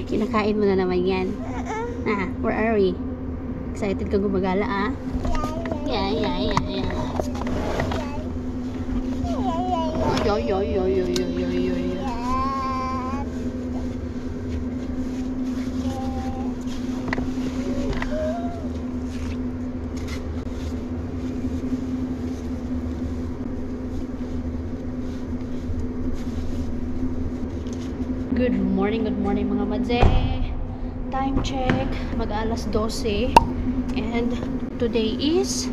Kinakain mo na naman yan. Where are we? Excited ka gumagala, Yeah. Good morning mga madze. Time check, mag-alas 12 and today is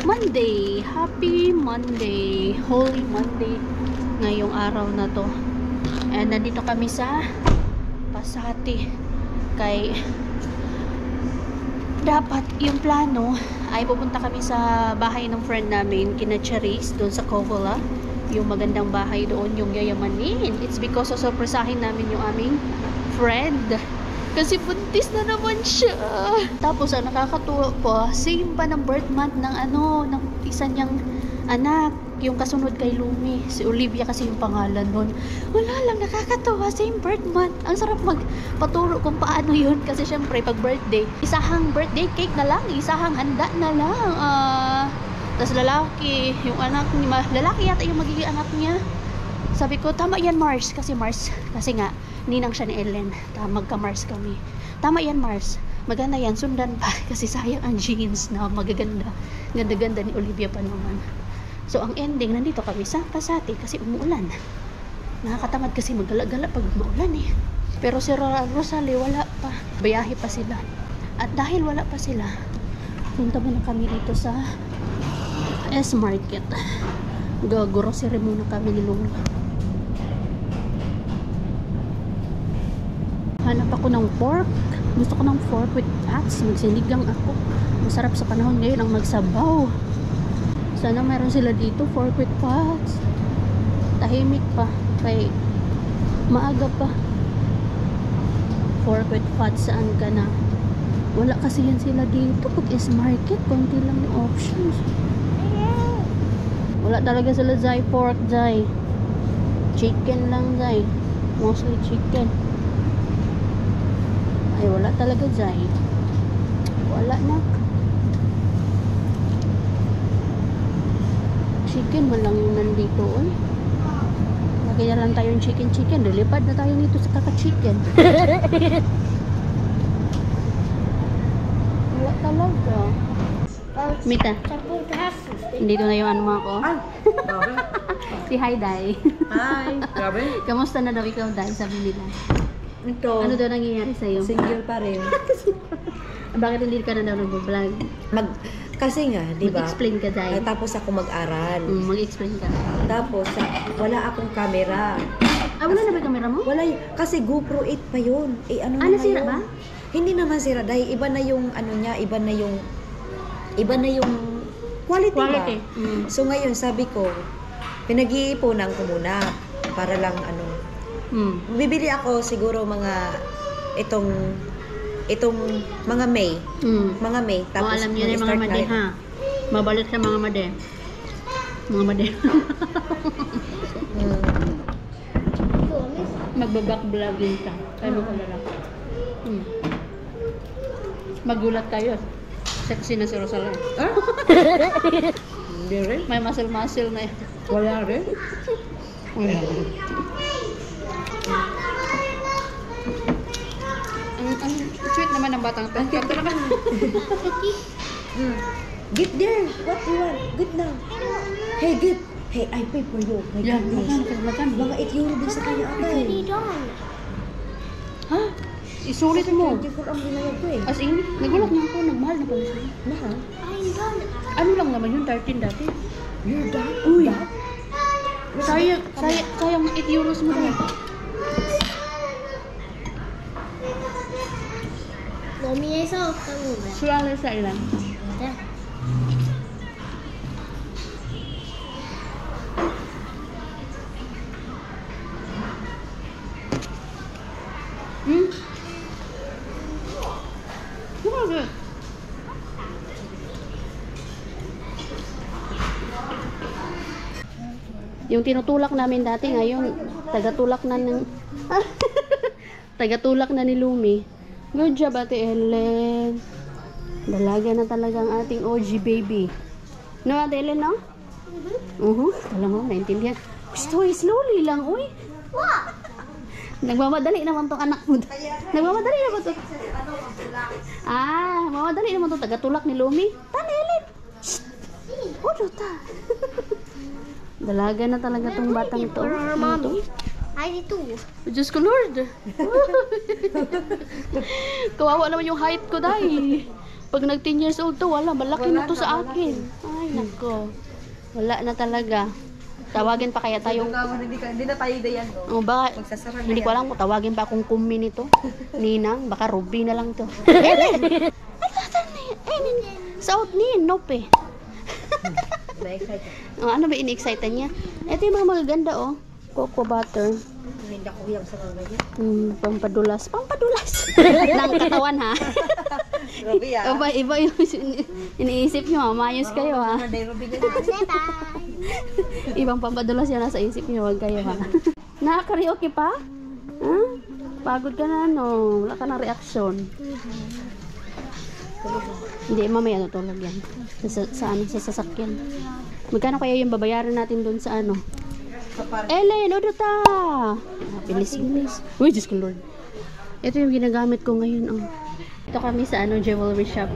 Monday. Happy Monday, Holy Monday ngayong araw na to. And nandito kami sa Pasati kay dapat yung plano ay pupunta kami sa bahay ng friend namin kina Charis doon sa Covola, yung magandang bahay doon, yung yayamanin. It's because of surpresahin namin yung aming friend kasi buntis na naman siya. Tapos ang nakakatuwa po, same pa ng birth month ng ng isa niyang anak, yung kasunod kay Lumi, si Olivia kasi yung pangalan nun. Wala lang, nakakatuwa, same birth month. Ang sarap magpaturo kung paano yun kasi syempre pag birthday, isahang birthday cake na lang, isahang handa na lang. Tas lalaki, yung anak niya, lalaki yata yung magiging anak niya. Sabi ko, tama yan Mars, kasi nga ninang siya ni Ellen, magka-Mars kami. Tama yan Mars, maganda yan, sundan pa kasi sayang ang jeans na magaganda, ganda-ganda ni Olivia pa naman. So ang ending, nandito kami sa Pasati kasi umuulan. Nakakatamad kasi maggala-gala pag umuulan pero si Rosalie wala pa, bayahe pa sila. At dahil wala pa sila, punta muna kami dito sa S-Market. Grocery muna kami ni Lola. Hanap ako ng pork. Gusto ko ng pork with fats. Magsinigang ako. Masarap sa panahon ngayon ang magsabaw. Sana meron sila dito, pork with fats. Tahimik pa. Kay maaga pa. Pork with fats, saan ka na? Wala kasi yan sila dito. Pag S-Market, konti lang yung options. Wala talaga sila, Zay, pork, Zay. Chicken lang, Zay. Mostly chicken. Ay, wala talaga, Zay. Wala na. Chicken man lang yung nandito, oy. Lagi na lang tayong chicken. Lilipad na tayo nito sa kaka-chicken. Wala talaga. Mita, dito na yung ano ko. Si Hi, Day. Hi, grabe. Kamusta na daw ikaw, Day? Sabi nila. Ito, Ano daw nangyayari sa'yo? single pa rin. Bakit hindi ka na daw nag-vlog? Kasi nga, di ba? Mag-explain ka, Day. Tapos ako mag-aral. Mag-explain ka. Tapos, wala akong camera. Wala na ba yung camera mo? Wala kasi GoPro 8 pa yun. Ano na Nasira ngayon? ba? Hindi naman sira. Dahil iba na yung niya, iba na yung quality. Ba? So ngayon, sabi ko, pinag-iipunan ko muna para lang bibili ako siguro itong mga May. Mga May. Tapos alam niyo na yung mga made, ha? Mabalit sa mga made. Mga made. Magbaback vlogging ka. Ano ko na lang. Magulat kayo. Sexy na si Rosalie. Hindi rin. May muscle na yun. Wala rin. Ang sweet naman ng batang to. Ito naman. Get there. What you want? Good now. Hey, get. Hey, I pay for you. My goodness. Mga 8 euro din sa kanya atay. Ha? Isulit mo. 24 ang binayad ko As in, nagulat na ako. Nagmahal na pala siya. Mahal? Ano lang naman yun? 13 dati. You're done? Uy. Sayang 8 euros mo rin. Suala sa ilan? Bakit? Yung tinutulak namin dati ngayon, tagatulak na ng Tagatulak na ni Lumi. Good job, Ate Ellen. Dalaga na talaga ang ating OG baby. No, Ate Ellen, no? Alam mo, naintindihan. Gusto, slowly lang, uy. Nagmamadali naman tong anak mo. Nagmamadali naman to. Mamadali naman to. Tagatulak ni Lumi. Ate Ellen. Shhh. Ta. Dalaga na talaga tong batang to. I need to. Diyos ko, Lord. Kawawa naman yung height ko, dahil. Pag nag 10 years old to, wala. Malaki na to sa akin. Ay, nako. Wala na talaga. Tawagin pa kaya tayo. Hindi na tayo dayan, no? Hindi ko alam kung tawagin pa akong kumi nito. Ninang, baka Ruby na lang to. Ellen! South ni, nope eh. Ano ba ini-excited niya? Ito yung mga magaganda, oh. Cocoa butter. Hindi ako yung sa mga ganyan. Pampadulas. Ng katawan, ha? Ruby, Iba yung iniisip nyo, mayos kayo, ha? Ibang pampadulas yan nasa isip nyo, wag kayo, ha? Nakaka-karaoke pa? Ha? Pagod ka na, no? Wala ka ng reaksyon. Hindi, mamaya natulog yan. Sa sasakyan. Magkano kaya yung babayaran natin doon sa ano? Ellen, ta! Bilis. Uy, Diyos ko, Lord. Ito yung ginagamit ko ngayon, oh. Ito kami sa jewelry shop.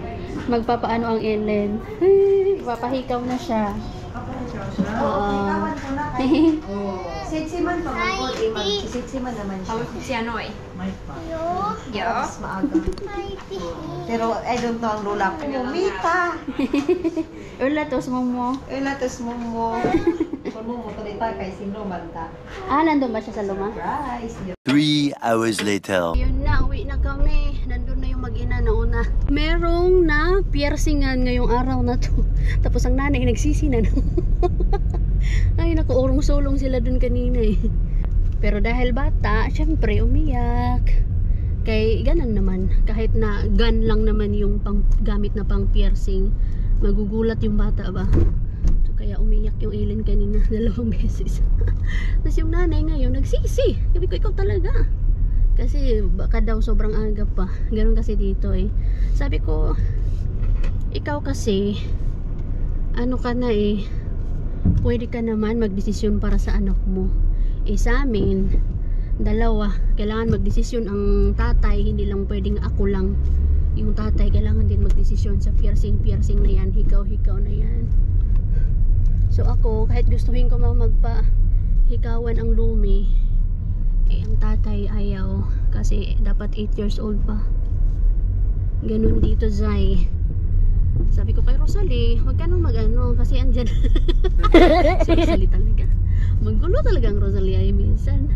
Magpapaano ang Ellen. Papahikaw na siya. Sitsiman pa mo. Sitsiman naman siya. Si ano eh? Yo. Mas maaga. Pero I don't know ang lula ko. Mita! Ulatos mo. Ulatos mo. Kung mo talita kay sino manta. Nandun ba siya sa luma? Rice. 3 hours later. Yun na, uwi na kami. Nandun na yung mag-ina na una. Merong na piercingan ngayong araw na to. Tapos ang nanay nagsisi na. Ay, nakuurong-sulong sila dun kanina eh. Pero dahil bata, syempre umiyak. Kay ganan naman. Kahit na gun lang naman yung gamit na pang piercing, magugulat yung bata ba? So, kaya umiyak yung Ellen kanina 2 beses. Tapos yung nanay ngayon nagsisi. Sabi ko, ikaw talaga. Kasi baka daw sobrang aga pa. Ganon kasi dito eh. Sabi ko, ikaw kasi ano ka na eh, pwede ka naman magdesisyon para sa anak mo. Sa amin, 2. Kailangan magdesisyon ang tatay, hindi lang pwedeng ako lang. Yung tatay kailangan din magdesisyon sa piercing na yan, hikaw na yan. So ako, kahit gustuhin ko magpa-hikawan ang Lumi, ang tatay ayaw. Kasi dapat 8 years old pa. Ganun dito, Zay. Sabi ko kay Rosalie, huwag ka nang mag-ano kasi andyan. Si Rosalie talaga. Magulo talaga ang Rosalie ay minsan.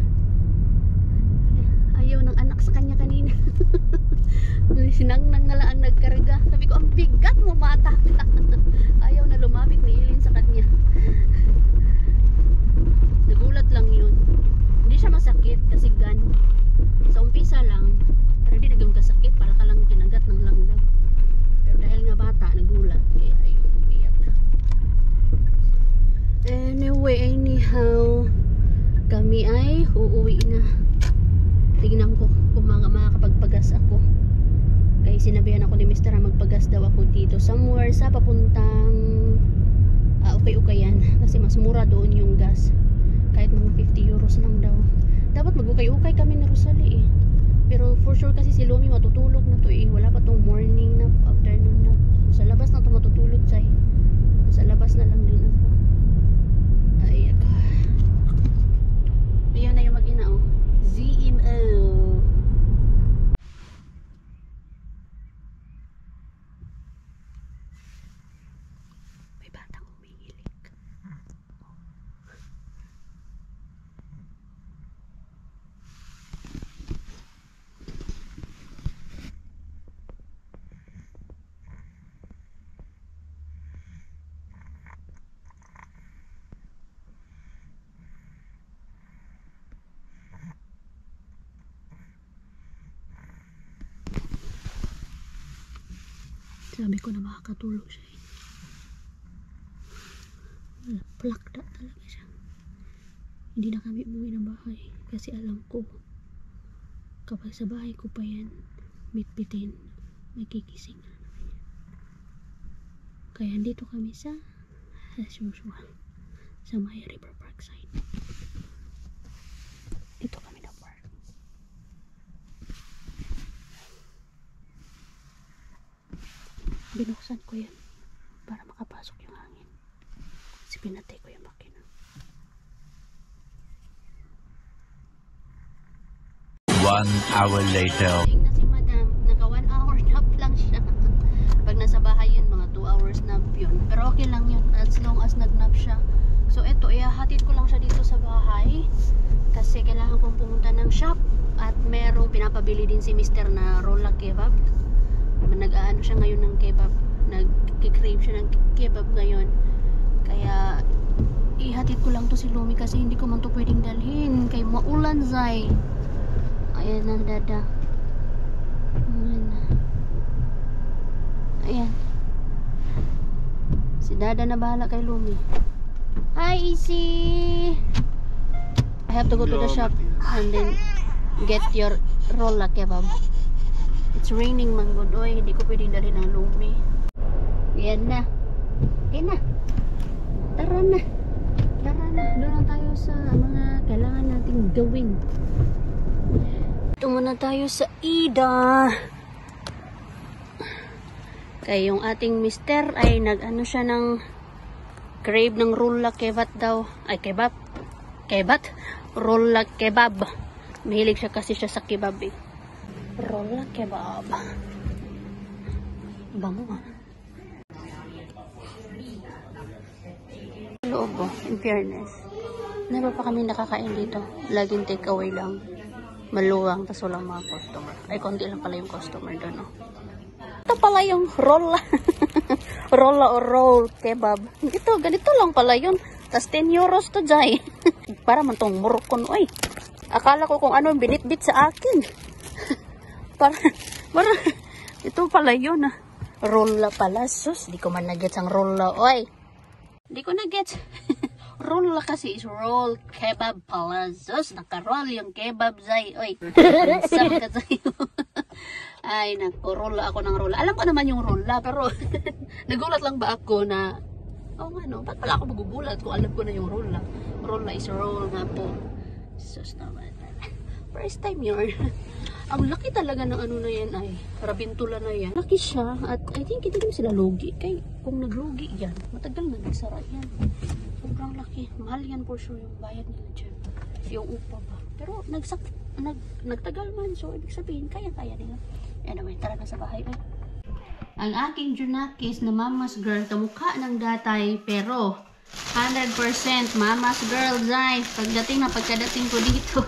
Ayaw ng anak sa kanya kanina. Sinangnang na lang ang nagkarga. Sabi ko, ang bigat mo, mata. Ayaw na lumapit ni Ellen sa kanya. Nagulat lang yun. Hindi siya masakit kasi gun. Sa umpisa lang, pero hindi naging kasakit. Para ka lang kinagat ng langgam. Pero dahil nga bata, nagulat. Kaya ayun, umiyak. Anyway, anyhow, kami ay uuwi na. Tignan ko kung makakapagpagas ako. Kaya sinabihan ako ni Mr. na magpagas daw ako dito somewhere sa papuntang ukay-ukayan. Kasi mas mura doon yung gas. Kahit mga 50 euros lang daw. Dapat mag-ukay-ukay kami ni Rosalie eh. Pero for sure kasi si Lumi matutulog na to eh. Wala pa tong morning na, afternoon na. Sa labas na to matutulog siya. Sa labas na lang din ako. Ay, ako. Ayun na yung mag-ina oh. ZMO. May batang umiilik. Sabi ko na makakatulog siya. Plakda talaga siya. Hindi na kami umuwi ng bahay kasi alam ko Kapag sa bahay ko pa yan, bitbitin, magkikising na naman yan. Kaya dito kami sa as usual, sa may River Park side. Dito kami na park. Binuksan ko yan para makapasok yung hangin. Kasi pinatay ko yung makina. 1 hour later. Na si madam, naka 1 hour nap lang siya. Pag nasa bahay yun, mga 2 hours nap yun. Pero okay lang yun, as long as nagnap siya. So eto, ihahatid ko lang siya dito sa bahay. Kasi kailangan kong pumunta ng shop. At merong pinapabili din si Mr. na rolla kebab. Nag-aano siya ngayon ng kebab. Nag-crave siya ng kebab ngayon. Kaya ihatid ko lang to si Lumi kasi hindi ko man to pwedeng dalhin. Kay maulan, Zay. Ayan ang dada. Ayan. Si dada na bahala kay Lumi. Hi, Easy! I have to go to the shop and then get your rolla kebab. It's raining man good. Oy, hindi ko pwedeng dalhin ang Lumi. Ayan na. Ayan na. Tara na. Tara na. Doon tayo sa mga kailangan nating gawin. Ito muna tayo sa Ida. Kaya yung ating mister ay nag-ano siya ng crave ng rolla kebab daw. Ay, kebab. Kebat? Rolla kebab. Mahilig siya kasi siya sa kebab eh. Rolla kebab. Bango nga. Loob oh, in fairness. Never pa kami nakakain dito. Laging take away lang. Maluwang, tas walang mga customer. Ay, konti lang pala yung customer doon, oh. Ito pala yung rolla. Rolla o roll kebab. Ganito lang pala yun. Tas 10 euros to, Jai. Para man tong murukon, oy. Akala ko kung ano yung binitbit sa akin. para, ito pala yun, ah. Rolla pala, sus. Di ko man nagets ang rolla, oy. Di ko nagets. Roll kasi is roll kebab pala. Sus, naka-roll yung kebab, Zay. Oy, saan ka sa'yo? Ay, rolla ako ng rolla. Alam ko naman yung rolla, pero nagulat lang ba ako na, oh ano, ba't pala ako magugulat kung alam ko na yung rolla? Rolla is roll nga po. Sus naman. First time yun. Ang laki talaga ng ano na yan ay, rabintula na yan. Laki siya at I think hindi naman sila lugi. Kaya kung naglugi yan, matagal na nagsara yan. Sobrang laki. Mahal yan for sure yung bayad nila dyan. Yung upa ba. Pero nagtagal man. So, ibig sabihin, kaya-kaya nila. Anyway, tara na sa bahay. Ang aking Junakis na mama's girl, kamukha ng datay, pero 100% mama's girl, Zay. Pagkadating ko dito,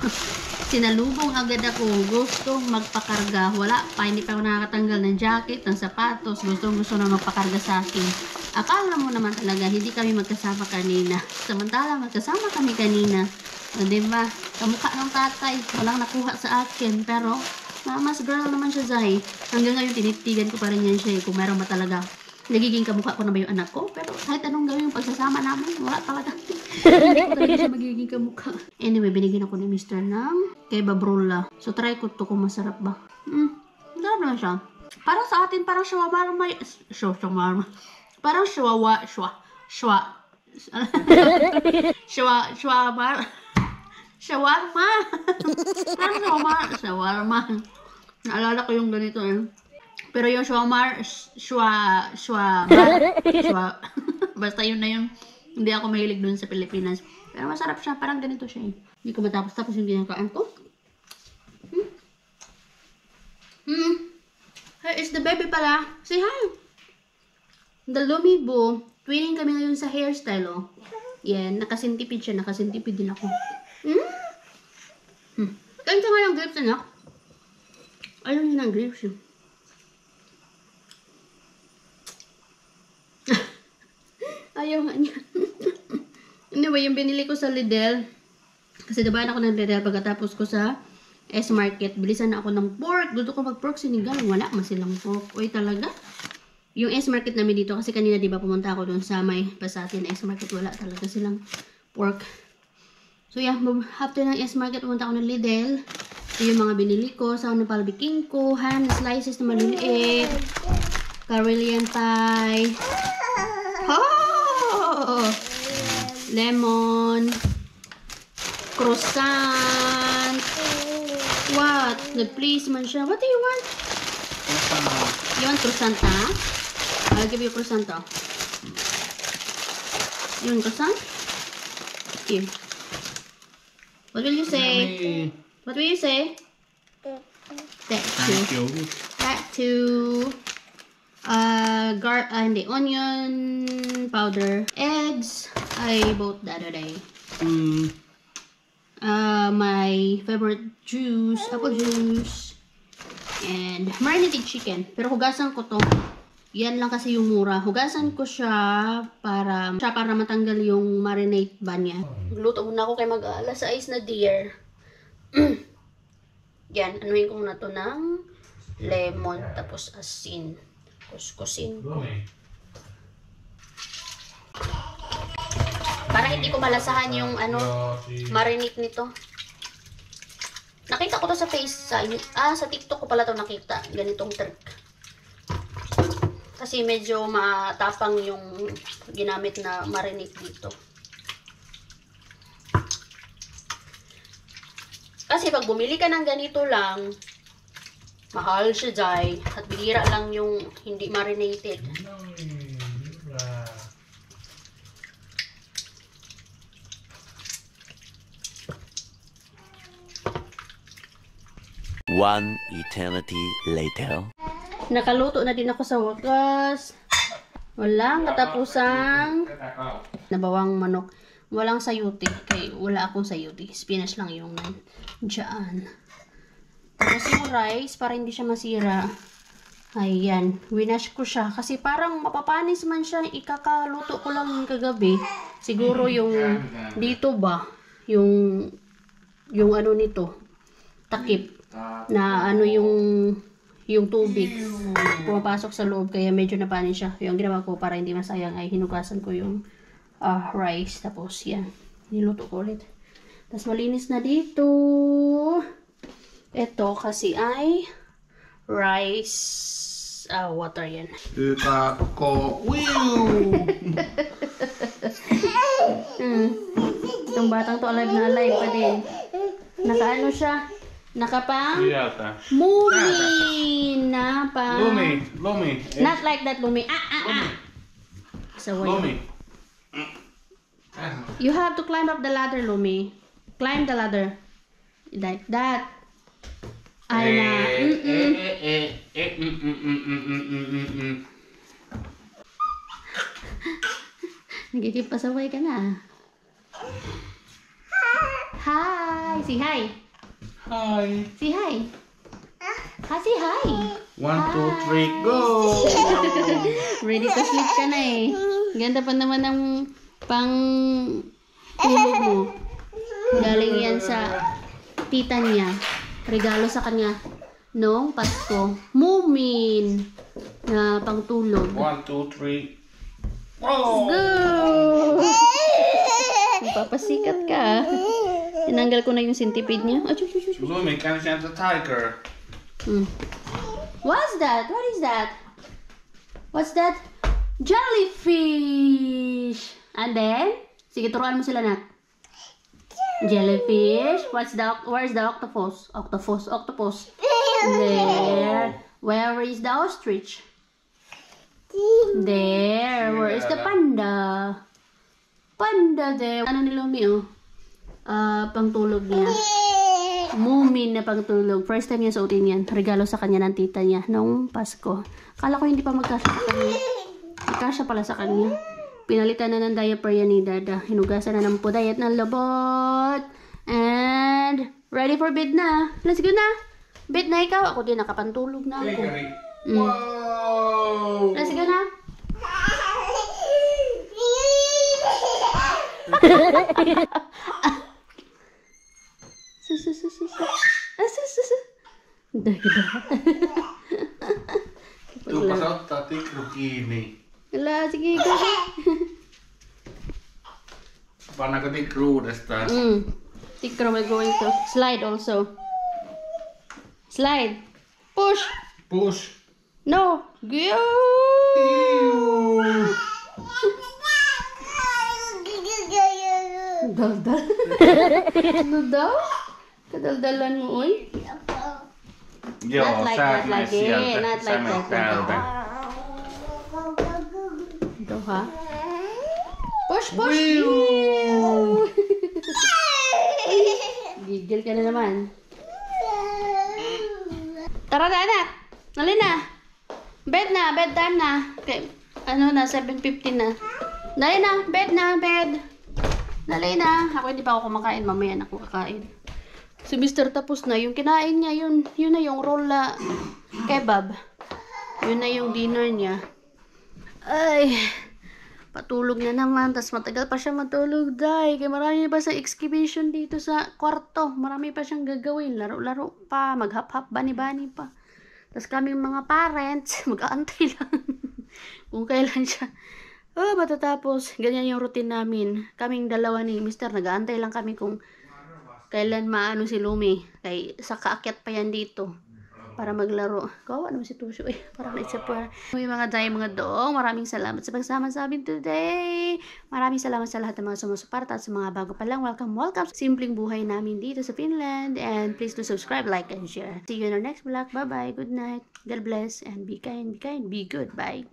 sinalubong agad ako. Gustong magpakarga. Wala pa, hindi pa ako nakakatanggal ng jacket, ng sapatos. Gusto na magpakarga sa akin. Akala mo naman talaga, hindi kami magkasama kanina. Samantala, magkasama kami kanina. O, diba? Kamukha ng tatay. Walang nakuha sa akin. Pero, mama's girl naman siya, Zay. Hanggang ngayon, tinitigan ko pa rin yan siya. Kung meron ba talaga nagiging kamukha ko na ba yung anak ko? Pero kahit anong gawin yung pagsasama namin, wala talaga. Hindi ko talaga siya magiging kamukha. Anyway, binigyan ako ni Mr. ng kebab rolla. So, try ko to kung masarap ba. Masarap naman siya. Parang sa atin, parang shawarma. Shawarma. Parang shawarma. Parang shawarma. Naalala ko yung ganito eh. Pero yung basta yun na yung hindi ako mahilig dun sa Pilipinas. Pero masarap siya. Parang ganito siya eh. Hindi ko matapos yung ginagakaan ko. Hey, it's the baby pala. Say hi. The Lumibo. Twinning kami ngayon sa hairstyle, oh. Yan. Nakasintipid siya. Nakasintipid din ako. Kain ka nga ng grapes, anak. Ayaw niya ng grapes, yun. Ayaw nga niya. Anyway, yung binili ko sa Lidl, kasi dibayan ako ng Lidl pagkatapos ko sa S-Market. Bilisan na ako ng pork. Gusto ko mag-pork sinigang. Wala man silang pork. Uy, talaga. Yung S-Market namin dito, kasi kanina diba pumunta ako doon sa may Pasati na S-Market. Wala talaga silang pork. So yeah, after ng S-Market, pumunta ako ng Lidl. Ito yung mga binili ko. Sa palbiking ko. Ham na slices na maliliit. Carillion pie. Oh! Lemon. Croissant. What? Nag-please man siya. What do you want? You want croissant, ha? I'll give you croissant, oh. You want croissant? Here. What will you say? Yummy. What will you say? That Thank too. you. That too. And the onion powder. Eggs. I bought the other day. My favorite juice, apple juice, and marinated chicken. Pero hugasan ko to. Yan lang kasi yung mura. Hugasan ko siya para matanggal yung marinate ba niya. Luto muna ako kay mag-alas 6 na deer. Yan, anuhin ko muna to ng lemon tapos asin. Kuskusin ko. Para hindi ko malasahan yung marinate nito. Nakita ko to sa sa TikTok ko pala to nakita. Ganitong trick. Kasi medyo matapang yung ginamit na marinate dito. Kasi pag bumili ka ng ganito lang, mahal siya, Jai. At bihira lang yung hindi marinated. One eternity later. Nakaluto na din ako sa wakas. Walang katapusang nabawang manok. Walang sayuti. Kaya wala akong sayuti. Spinach lang yung nandyan. Tapos yung rice, para hindi siya masira. Ayan. Winash ko siya. Kasi parang mapapanis man siya. Ikakaluto ko lang kagabi. Siguro yung dito ba? Yung ano nito. Takip. Na ano yung tubig pumapasok sa loob, kaya medyo napanin siya. Yung ginawa ko para hindi masayang ay hinugasan ko yung rice, tapos yan niluto ko ulit, tapos malinis na dito. Ito kasi ay rice water yan. Itong batang to alive na alive pa din. Nakaano siya, nakapang Lumi na pang Lumi. Not like that, Lumi. So Lumi. you have to climb up the ladder, Lumi. Climb the ladder. Like that. Ay na. Nagkikipasaway ka na. Hi! Say hi! Hi. Say hi! Say hi! 1, 2, 3, go! Ready to sleep ka na eh. Ganda pa naman ng pang tulog mo. Galing yan sa tita niya. Regalo sa kanya noong Pasko. Mumin na pang tulog. 1, 2, 3. Oh! Go! Magpapasikat ka. Tinanggal ko na yung centipede niya. Lumi, can you see the tiger? What's that? What is that? What's that? Jellyfish! And then, sige, turuan mo sila na. Jellyfish. Where's the octopus? Octopus. There. Where is the ostrich? There. Where is the panda? Panda there. Ano ni Lumi, oh? Pangtulog niya. Mumin na pangtulog. First time niya suotin yan. Regalo sa kanya ng tita niya noong Pasko. Kala ko hindi pa magkasya sa kanya. Magkasya pala sa kanya. Pinalitan na ng diaper yan ni Dada. Hinugasan na ng pudayat ng lobot. And ready for bed na. Let's go na. Bed na ikaw. Ako din nakapantulog na ako. Wow! Let's go na. Tu passato tanti crocchini. Wala, sige, go. Panna ka di crude sta. Tikro, we're going to slide also. Slide. Push. Push. No. Go. Daldal. Ano daw? Kadaldalan mo, oy. Joo, Not like sä that, mene like sieltä. it, not Sä like menet that, täältä. Ito, ha? Push, push. Wiu. Gigil ka na naman. Tara na, anak. Nali na. Bed na, bedtime na. Okay. Ano na, 7:50 na. Dali na, bed na, bed. Dali na. Ako hindi pa ako kumakain. Mamaya na ako kakain. Si Mr. tapos na. Yung kinain niya, yun na yung roll na kebab. Yun na yung dinner niya. Ay, patulog na naman. Tapos matagal pa siya matulog, day. Kaya marami pa sa exhibition dito sa kwarto. Marami pa siyang gagawin. Laro-laro pa. Maghap-hap, bani-bani pa. Tapos kaming mga parents, mag-aantay lang. Kung kailan siya. Matatapos. Ganyan yung routine namin. Kaming dalawa ni Mr. Nag-aantay lang kami kung kailan maano si Lumi. Kay sa kaakyat pa yan dito. Para maglaro. Kawawa naman si Tusyo eh. Parang naisip pa. May mga day, mga doong. Maraming salamat sa pagsama sa amin today. Maraming salamat sa lahat ng mga sumusuporta at sa mga bago pa lang. Welcome, welcome. Simpleng buhay namin dito sa Finland. And please do subscribe, like, and share. See you in our next vlog. Bye-bye. Good night. God bless. And be kind, be good. Bye.